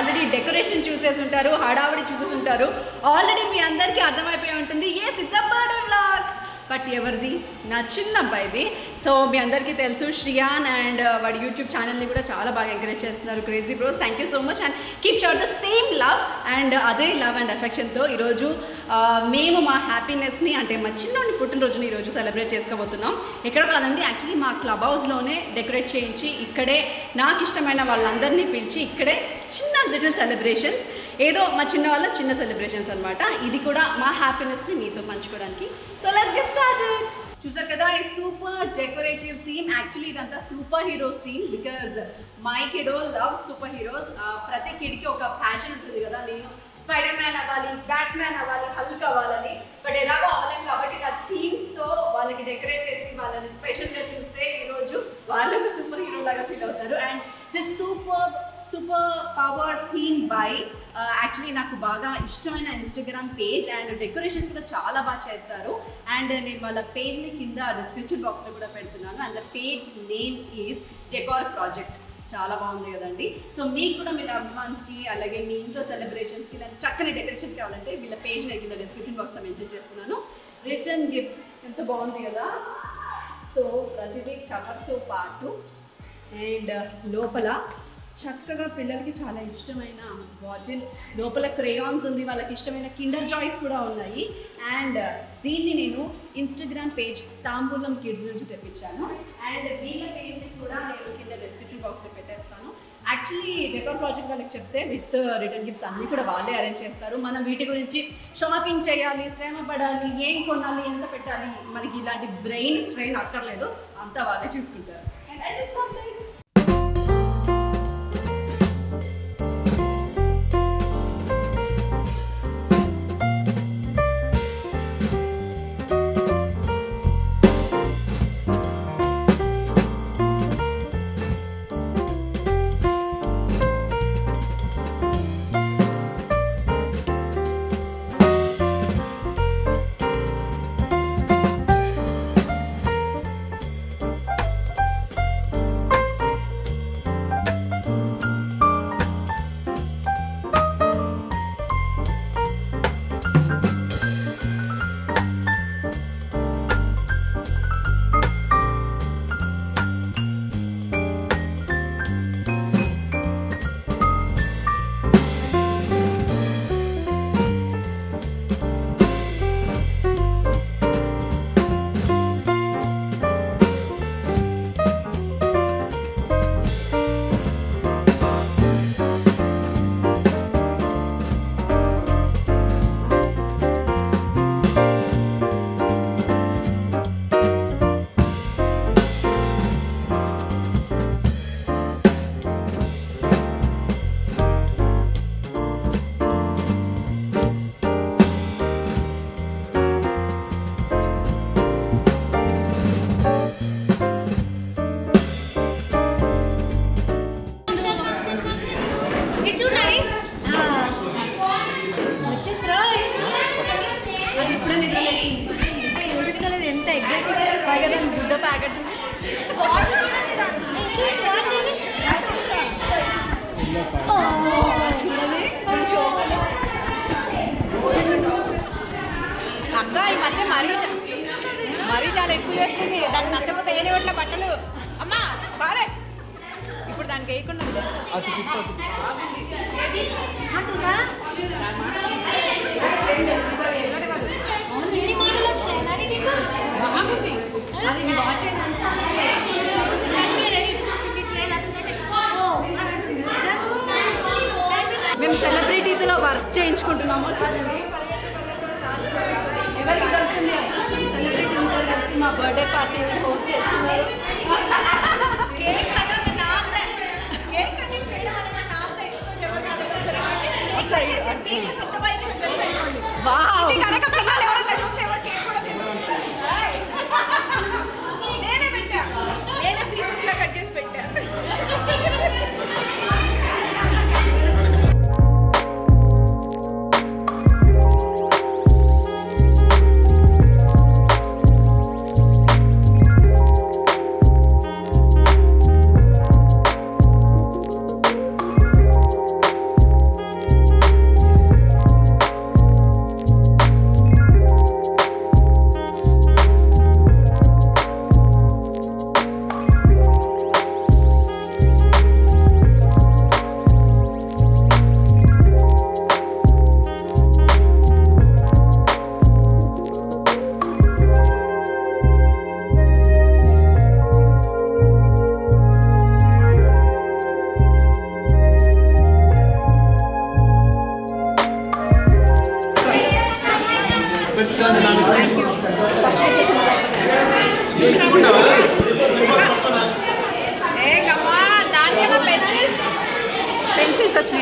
Already decoration చూసేసి ఉంటారు, హడావిడి చూసేసి ఉంటారు. ఆల్రెడీ మీ అందరికీ అర్థమైపోయి ఉంటుంది, yes it's a birthday vlog. But ఎవరిది? నా చిన్న అబ్బాయిది. సో మీ అందరికీ తెలుసు, శ్రియాన్ అండ్ వాడి యూట్యూబ్ ఛానల్ని కూడా చాలా బాగా ఎంకరేజ్ చేస్తున్నారు. Crazy bros, thank you so much and keep shower the same love. And అదే లవ్ అండ్ అఫెక్షన్తో ఈరోజు మేము మా హ్యాపీనెస్ని, అంటే మా చిన్నోని పుట్టినరోజుని ఈరోజు సెలబ్రేట్ చేసుకోబోతున్నాం. ఎక్కడ కాదండి, యాక్చువల్లీ మా క్లబ్ హౌస్లోనే డెకరేట్ చేయించి ఇక్కడే నాకు ఇష్టమైన వాళ్ళందరినీ పిలిచి ఇక్కడే చిన్న లిటిల్ సెలబ్రేషన్స్, ఏదో మా చిన్న వాళ్ళ చిన్న సెలబ్రేషన్స్ అనమాట. ఇది కూడా మా హ్యాపీనెస్ని మీతో పంచుకోవడానికి. So let's get started. చూసారు కదా ఈ సూపర్ డెకరేటివ్ థీమ్. యాక్చువల్లీ ఇదంతా super heroes theme, because my kiddo love super heroes. ప్రతి కిడ్కి ఒక ప్యాషన్ ఉంటుంది కదా, నేను స్పైడర్ మ్యాన్ అవ్వాలి, బ్యాట్ మ్యాన్ అవ్వాలి, హల్క్ అవ్వాలని. బట్ ఎలాగో అవ్వలేం కాబట్టి ఇలా థీమ్స్తో వాళ్ళకి డెకరేట్ చేసి వాళ్ళని స్పెషల్గా చూస్తే ఈరోజు వాళ్ళకు సూపర్ హీరో లాగా ఫీల్ అవుతారు. And this super power theme by actually నాకు బాగా ఇష్టమైన ఇన్స్టాగ్రామ్ పేజ్, అండ్ డెకరేషన్స్ కూడా చాలా బాగా చేస్తారు. అండ్ నేను వాళ్ళ పేజ్ని కింద డిస్క్రిప్షన్ బాక్స్లో కూడా పెడుతున్నాను. And the page name is decor project. చాలా బాగుంది కదండి. సో మీకు కూడా మీ లవ్డ్ వన్స్కి అలాగే మీ ఇంట్లో సెలబ్రేషన్స్కి చక్కని డెకరేషన్ కావాలంటే వీళ్ళ పేజ్ నేను కింద డిస్క్రిప్షన్ బాక్స్లో మెన్షన్ చేస్తున్నాను. రిటర్న్ గిఫ్ట్స్ ఎంత బాగుంది కదా. సో ప్రతిదీ కవర్తో పాటు అండ్ లోపల చక్కగా పిల్లలకి చాలా ఇష్టమైన బాటిల్, లోపల క్రేయాన్స్ ఉంది, వాళ్ళకి ఇష్టమైన కిండర్ జాయ్స్ కూడా ఉన్నాయి. అండ్ దీన్ని నేను ఇన్స్టాగ్రామ్ పేజ్ తాంబూలం కిడ్స్ నుంచి తెప్పించాను. అండ్ వీళ్ళ పేజ్ని కూడా నేను కింద డిస్క్రిప్షన్ బాక్స్లో పెట్టేస్తాను. యాక్చువల్లీ డెకార్ ప్రాజెక్ట్ వాళ్ళకి చెప్తే విత్ రిటర్న్ గిఫ్ట్స్ అన్నీ కూడా వాళ్ళే అరేంజ్ చేస్తారు. మనం వీటి గురించి షాపింగ్ చేయాలి, శ్రమ పడాలి, ఏం కొనాలి, ఎంత పెట్టాలి, మనకి ఇలాంటి బ్రెయిన్ స్ట్రెయిన్ అక్కర్లేదు, అంతా వాళ్ళే చూసుకుంటారు. And I just love that. అక్క ఈ మధ్య మరీ చాలా ఎక్కువ చేస్తుంది. దానికి నచ్చకపోతే ఏనే ఒట్ల బట్టలు అమ్మా బాలే ఇప్పుడు దానికి వేయకుండా బాగుంది. మేము సెలబ్రిటీతో వర్క్ చేయించుకుంటున్నాము. చూడండి ఎవరికి దొరుకుతుంది సెలబ్రిటీతో కలిసి మా బర్త్డే పార్టీ హోస్ట్ చేస్తున్నారు. నేనే పెట్టా, నేనే పీసెస్ లా కట్ చేసి పెట్టా.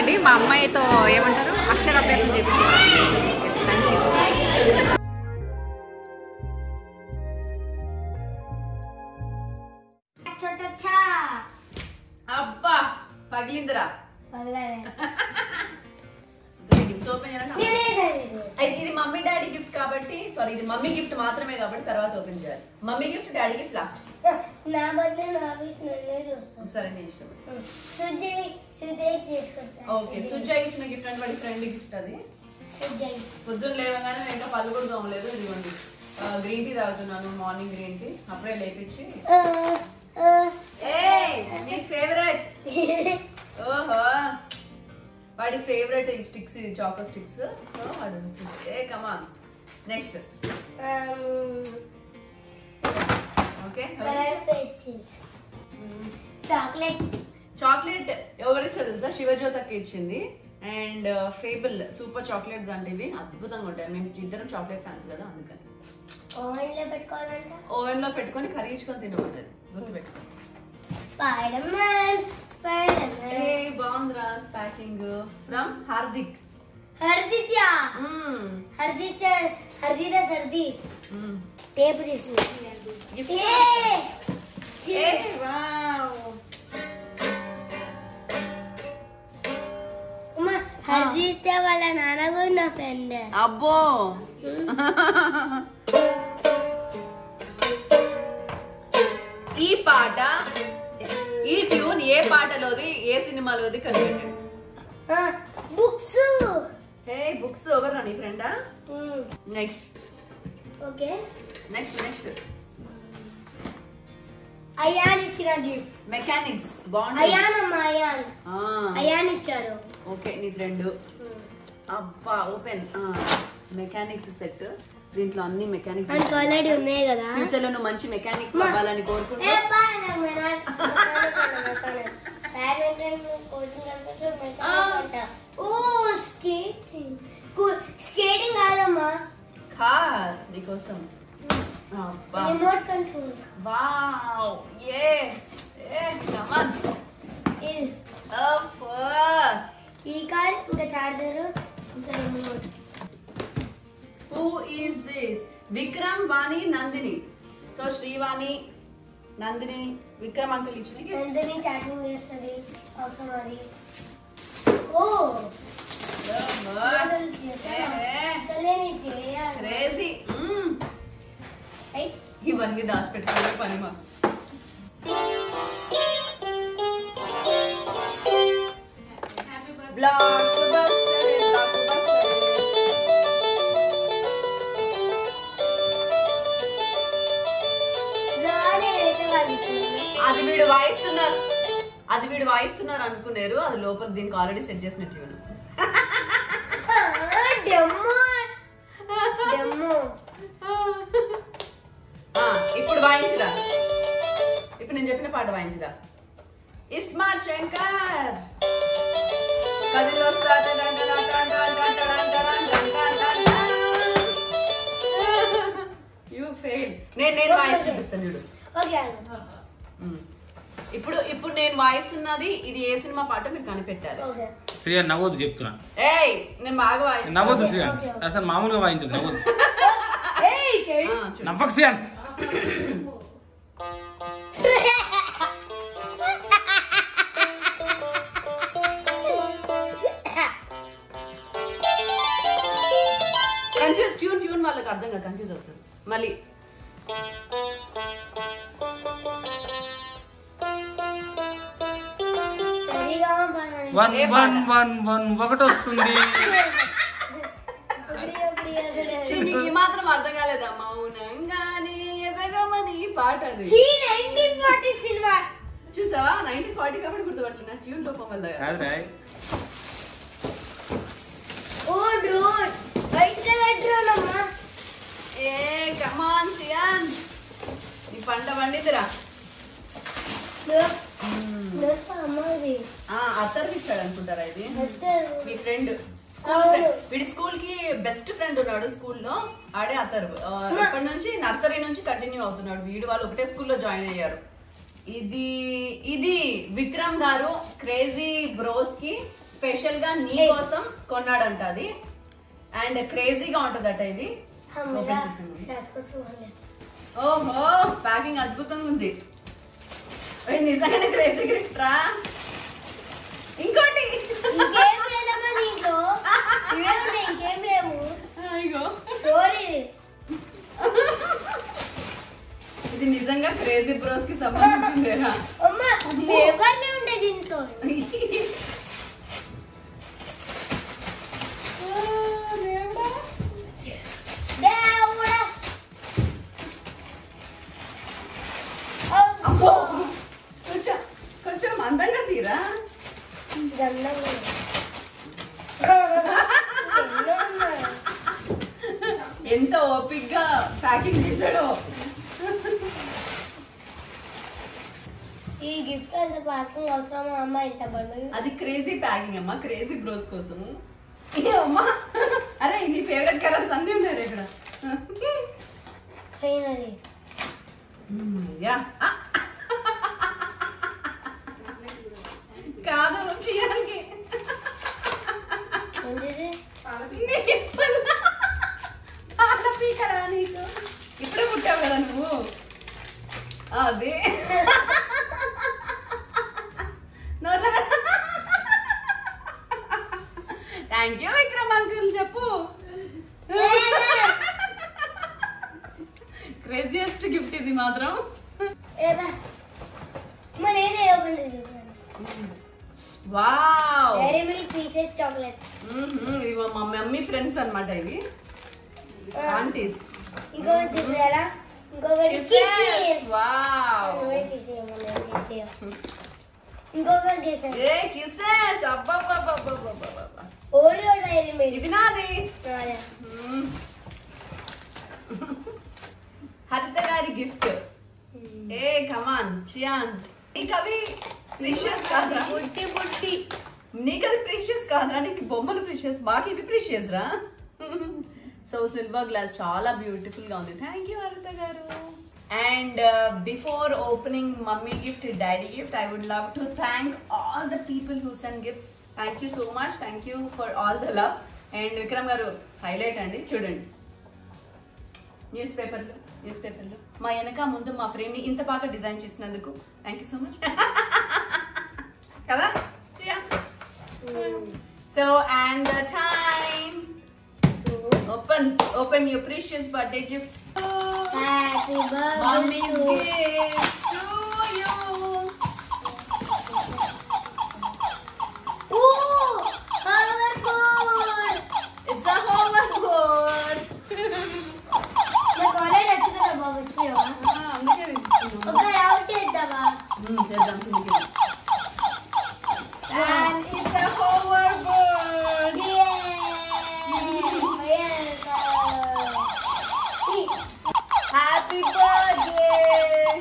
ఇదిగోండి మా అమ్మాయితో ఏమంటారు అక్షరాభ్యాసం చేయించేసాను. Thank you. అబ్బా పగిలిందిరా. ఇది మమ్మీ డాడీ గిఫ్ట్ కాబట్టి, సారీ ఇది మమ్మీ గిఫ్ట్ మాత్రమే కాబట్టి తర్వాత ఓపెన్ చేయాలి. Mummy gift daddy gift last. నా బర్త్డే నా విష్ నేనే చూస్తాను. సరే నీ ఇష్టం. సుజయ్ తీసుకుంటా. ఓకే సుజయ్ ఇచ్చిన గిఫ్ట్ అంటే వాడి ఫ్రెండ్ గిఫ్ట్ అది. సుజయ్ పొద్దున్న లేవగానే నేను ఇంకా పళ్ళు కూడా తోమలేదు. ఇదిగోండి గ్రీన్ టీ తాగుతున్నాను, మార్నింగ్ గ్రీన్ టీ. అప్పుడే లేపించి నీ ఫేవరెట్. ఓహో వాడి ఫేవరెట్ ఈ స్టిక్స్, ఇది చాకో స్టిక్స్. సో వాడు ఏ కమాన్ నెక్స్ట్. ఓకే చాక్లెట్ ఎవరు చదువుతా శివజ్యోతి అక్క ఇచ్చింది. అండ్ ఫేబుల్ సూపర్ చాక్లెట్స్ అంటే ఇవి అద్భుతంగా ఉంటాయి. మేము ఇద్దరం చాక్లెట్ ఫ్యాన్స్ కదా, అందుకని ఓవెన్ లో పెట్టుకొని కరిగించుకొని తినమన్నది, గుర్తుపెట్టుకోండి. బాగుందిరా ప్యాకింగ్. ఫ్రమ్ హార్దిక్. సర్ది టేప్ తీసుకుంది. హర్జిత్ వాళ్ళ నాన్న కూడా నా ఫ్రెండ్. అబ్బో ఈ పాట, ఈ ట్యూన్ ఏ పాటలోది, ఏ సినిమాలోది కనిపెట్టాడు? బుక్స్. హే బుక్స్ ఎవరు నీ ఫ్రెండా? Next. Okay next next. Ayaan ఇచ్చిన గిఫ్ట్ మెకానిక్స్. బాగుంది. అయాన్ అమ్మ అయాన్. అయాన్ ఇచ్చారు. ఓకే నీ ఫ్రెండ్. అబ్బా ఓపెన్. Mechanics set. దీంట్లో అన్ని మెకానిక్స్ ఆల్రెడీ ఉన్నాయి కదా. ఫ్యూచర్ లో నువ్వు మంచి మెకానిక్ అవ్వాలని కోరుకుంటా. స్కేటింగ్ కాదమ్మా, కార్ నీకోసం. Remote control. Wow A come on. ఈ కార్ ఇంకా చార్జర్ ఇంకా remote. Who is this? Vikram, Vani, Nandini. So Sriwani, Nandini, Vikram uncle ఇచ్చిన గిఫ్ట్. నందిని చాటింగ్ చేస్తది అవసరం అది. ఓ క్రేజీ. ఇవన్నీ దాచిపెట్టుకునే పని మా. Block buster, block buster. అది వీడు వాయిస్తున్నారు అనుకున్నారు. అది లోపల దీనికి ఆల్రెడీ సెట్ చేసిన ట్యూన్. ఇప్పుడు వాయించురా. ఇప్పుడు నేను చెప్పిన పాట వాయించురా. ఇస్మార్ట్ శంకర్ కదిలో యూ ఫెయిల్. నేను వాయిస్ చూపిస్తాను చూడు. ఇప్పుడు నేను వాయిస్తున్నది ఇది ఏ సినిమా పాట మీరు కనిపెట్టారు. శ్రీయా నవ్వద్దు చెప్తున్నా. ఏయ్ నేను బాగా వాయిస్తాను. నవ్వద్దు శ్రీయా, అసలు మామూలుగా వాయించు. నవ్వద్దు, నవ్వకు శ్రీయా. కన్ఫ్యూజ్ ట్యూన్ వాళ్ళకి అర్థం కాదు, కన్ఫ్యూజ్ అవుతుంది మళ్ళీ. వన్ వన్ వన్ వన్ ఒకటి వస్తుంది. మీకు ఈ మాత్రం అర్థం కాలేదా? మౌనంగానే ఎదగమని ఈ పాట అది. చూసావా 1940 కాబట్టి గుర్తుపట్టలేదు నా ట్యూన్ లోపం వల్ల. ఏ కమాన్ సియాన్ నీ పంట పండిద్దిరా. అత్తర్కి ఇచ్చాడు అనుకుంటారా ఇది? మీ ఫ్రెండ్ వీడి స్కూల్ కి బెస్ట్ ఫ్రెండ్ ఉన్నాడు స్కూల్లో, ఆడే అత్తరు. ఇప్పటి నుంచి నర్సరీ నుంచి కంటిన్యూ అవుతున్నాడు. వీడు వాళ్ళు ఒకటే స్కూల్లో జాయిన్ అయ్యారు. ఇది ఇది విక్రమ్ గారు క్రేజీ బ్రోస్ కి స్పెషల్ గా నీ కోసం కొన్నాడంట అది. అండ్ క్రేజీగా ఉంటదట ఇది. ఓహో ప్యాకింగ్ అద్భుతంగా ఉంది. నిజంగానే క్రేజీ గిఫ్ట్ రా. ఇంకోటి ఇది నిజంగా క్రేజీ బ్రోస్ కి సంబంధించిందేరా. కొంచెం అందంగా తీరా. ఎంత ఓపిక్ గా ప్యాకింగ్ చేశాడో. ఈ గిఫ్ట్ అంత ప్యాకింగ్ అవసరమా అమ్మ? ఇంత బండి అది క్రేజీ ప్యాకింగ్ అమ్మా, క్రేజీ బ్రోస్ కోసము. అమ్మా అరే నీ ఫేవరెట్ కలర్స్ అన్నీ ఉన్నాయి ఇక్కడ. కాదు చేయడానికి పీకరా నీకు. ఇప్పుడే పుట్టావు కదా నువ్వు. అదే థ్యాంక్ యూ విక్రమ్ అంకుల్. చెప్పు క్రేజియస్ట్ గిఫ్ట్ ఇది మాత్రం. Wow Dairy Milk pieces chocolates. ఇవి మా మమ్మీ ఫ్రెండ్స్ అన్నమాట. ఇవి ఆంటీస్. ఇంకొకటి చూడాలా? ఇంకొకటి కిసెస్. వావ్ ఇంకొకటి కిసెస్. ఏ కిసెస్ అబ్బబ్బబ్బబ్బబ్బబ్బ. Oreo Dairy Milk. ఇది నాది. నాదే. హరిత గారి గిఫ్ట్. ఏ కమాన్ షియాన్. నీకు అవి ప్రీషియస్ కాదురా. బుట్టి బుట్టి. నీకు అది ప్రీషియస్ కాదురా. నీకు బొమ్మలు ప్రీషియస్, బాగా ఇవి ప్రీషియస్ రా. సో సిల్వర్ గ్లాస్ చాలా బ్యూటిఫుల్ గా ఉంది. Thank you Haritha garu. And before opening mummy gift, daddy gift, I would love to thank all the people who send gifts. Thank you so much. Thank you for all the love. And Vikram garu highlight అండి, చూడండి news పేపర్లు మా వెనక ముందు మా frame ని ఇంత బాగా డిజైన్ చేసినందుకు థ్యాంక్ యూ సో మచ్. కదా so and the time open your precious birthday gift. Happy birthday Mommy's gift to you. Oh, homework board. It's a homework board. मैं कॉलेज अच्छी तरह बाबू इसलिए हो అందుకే తీసుకున్నాను. ओके आउट है दबा చేద్దాం తిరిగి. And it's a homework board. Happy birthday.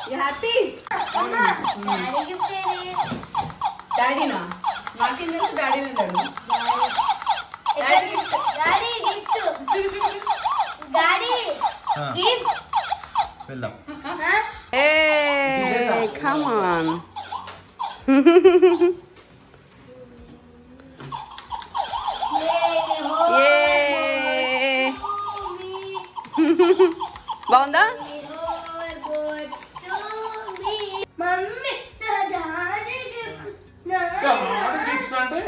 You happy? अम्मा डैडी गिफ्ट दे रही है డాడీ నా నాకేం తెలుసు డాడీ అన్నాడు. डैडी गिफ्ट डैडी गिफ्ट వెళ్దాం. हां Hey, come on. Yay. బాగుందా? మమ్మీ నా డాడీ గిఫ్ట్ నా గిఫ్ట్స్ అంటే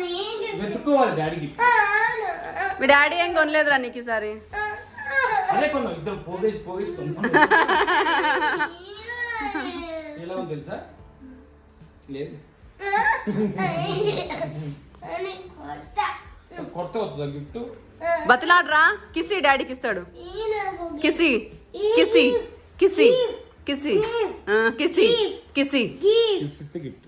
నీ వెతుక్కోవాలి డాడీ గిఫ్ట్. మీ డాడీ ఏం కొనలేదురా నీకు ఈసారి? అదే కొన్నాం ఇద్దరు పోగేసి కొన్నాం. ఎలా ఉంది తెలుసా? లేదు కొత్త అవుతుందా గిఫ్ట్? బతిలాడరా, కిసి డాడీకి ఇస్తాడు. కిసి కిసి కిసి కిసి కిసి కిసి ఇస్తే గిఫ్ట్.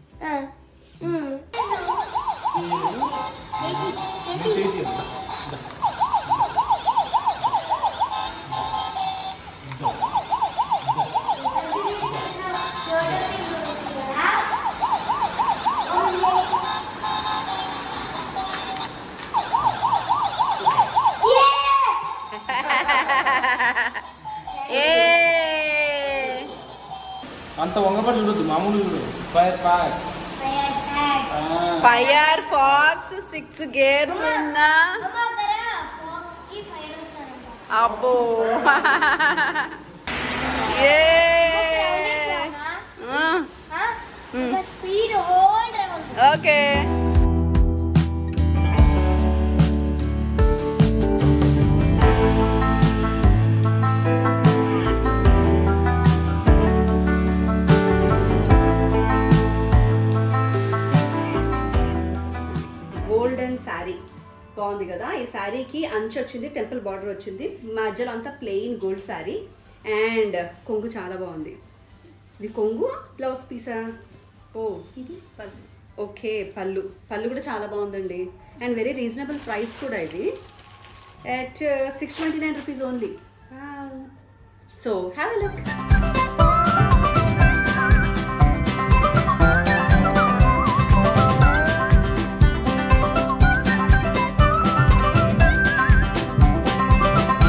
అంత వంగపడి చూడొద్దు, మామూలు చూడు. Firefox. Firefox 6 gears ఉన్నా. అబ్బో ఓకే. గోల్డెన్ శారీ బాగుంది కదా. ఈ శారీకి అంచు వచ్చింది, టెంపుల్ బార్డర్ వచ్చింది, మధ్యలో అంతా ప్లెయిన్ గోల్డ్ శారీ అండ్ కొంగు చాలా బాగుంది. ఇది కొంగు బ్లౌజ్ పీసా? ఓ ఇది పళ్ళు. ఓకే పళ్ళు కూడా చాలా బాగుందండి అండ్ వెరీ రీజనబుల్ ప్రైస్ కూడా. ఇది at 629 rupees only. Wow. So have a look.